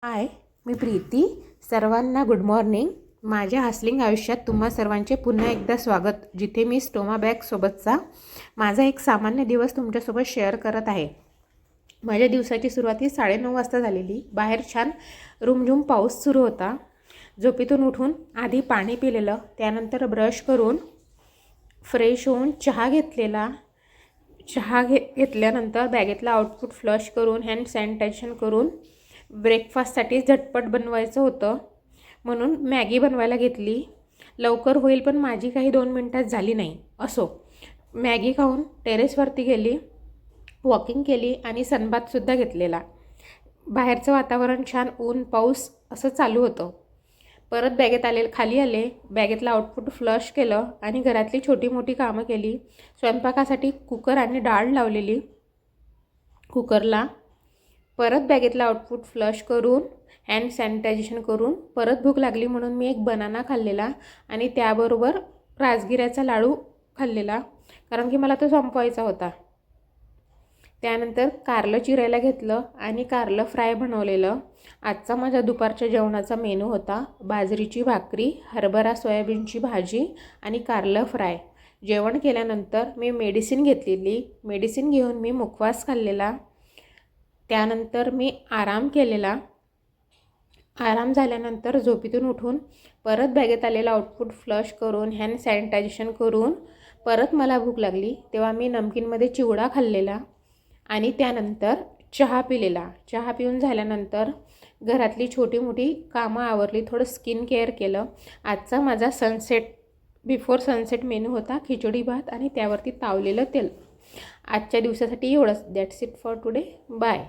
हाय, मी प्रीती. सर्वांना good morning. माझ्या hustling आयुष्यात तुम्हा सर्वांचे पुन्हा एकदा स्वागत, जिथे मी स्टोमा बॅगसोबतचा माझा एक सामान्य दिवस तुमच्यासोबत शेअर करत आहे. माझ्या दिवसाची सुरुवाती 9:30 वाजता झालेली. बाहेर छान रुमझुम पाऊस सुरू होता. झोपेतून उठून आधी पाणी पिलेलं, त्यानंतर ब्रश करून फ्रेश होऊन चहा घेतलेला. घेतल्यानंतर बॅगेतला आउटफिट फ्लश करून हँड सॅनिटायझेशन करून ब्रेकफास्टसाठी झटपट बनवायचं होतं म्हणून मॅगी बनवायला घेतली. लवकर होईल पण माझी काही 2 मिनटात झाली नाही. असो, मॅगी खाऊन टेरेसवरती गेली, वॉकिंग केली आणि सनबाथसुद्धा घेतलेला. बाहेरचं वातावरण छान, ऊन पाऊस असं चालू होतं. परत खाली आले, बॅगेतलं आउटफिट फ्लश केलं आणि घरातली छोटी मोठी कामं केली. स्वयंपाकासाठी कुकर आणि डाळ लावलेली कुकरला. परत बॅगेतला आउटफिट फ्लश करून हँड सॅनिटायझेशन करून परत भूक लागली म्हणून मी एक बनाना खाल्लेला आणि त्याबरोबर राजगिऱ्याचा लाडू खाल्लेला, कारण की मला तो संपवायचा होता. त्यानंतर कारलं चिरायला घेतलं आणि कारलं फ्राय बनवलेलं. आजचा माझ्या दुपारच्या जेवणाचा मेनू होता बाजरीची भाकरी, हरभरा सोयाबीनची भाजी आणि कारलं फ्राय. जेवण केल्यानंतर मी मेडिसिन घेतलेली. मेडिसिन घेऊन मी मुखवास खाल्लेला. त्यानंतर मी आराम केलेला. आराम झाल्यानंतर झोपेतून उठून परत बॅगेत आलेला आउटफिट फ्लश करून हँड सॅनिटायझेशन करून परत मला भूक लागली तेव्हा मी नमकीनमध्ये चिवडा खाल्लेला आणि त्यानंतर चहा पिलेला. चहा पिऊन झाल्यानंतर घरातली छोटी मोठी कामं आवरली, थोडं स्किन केअर केलं. आजचा माझा बिफोर सनसेट मेनू होता खिचडी भात आणि त्यावरती तावलेलं तेल. आजच्या दिवसासाठी एवढंच. That's it for today. Bye.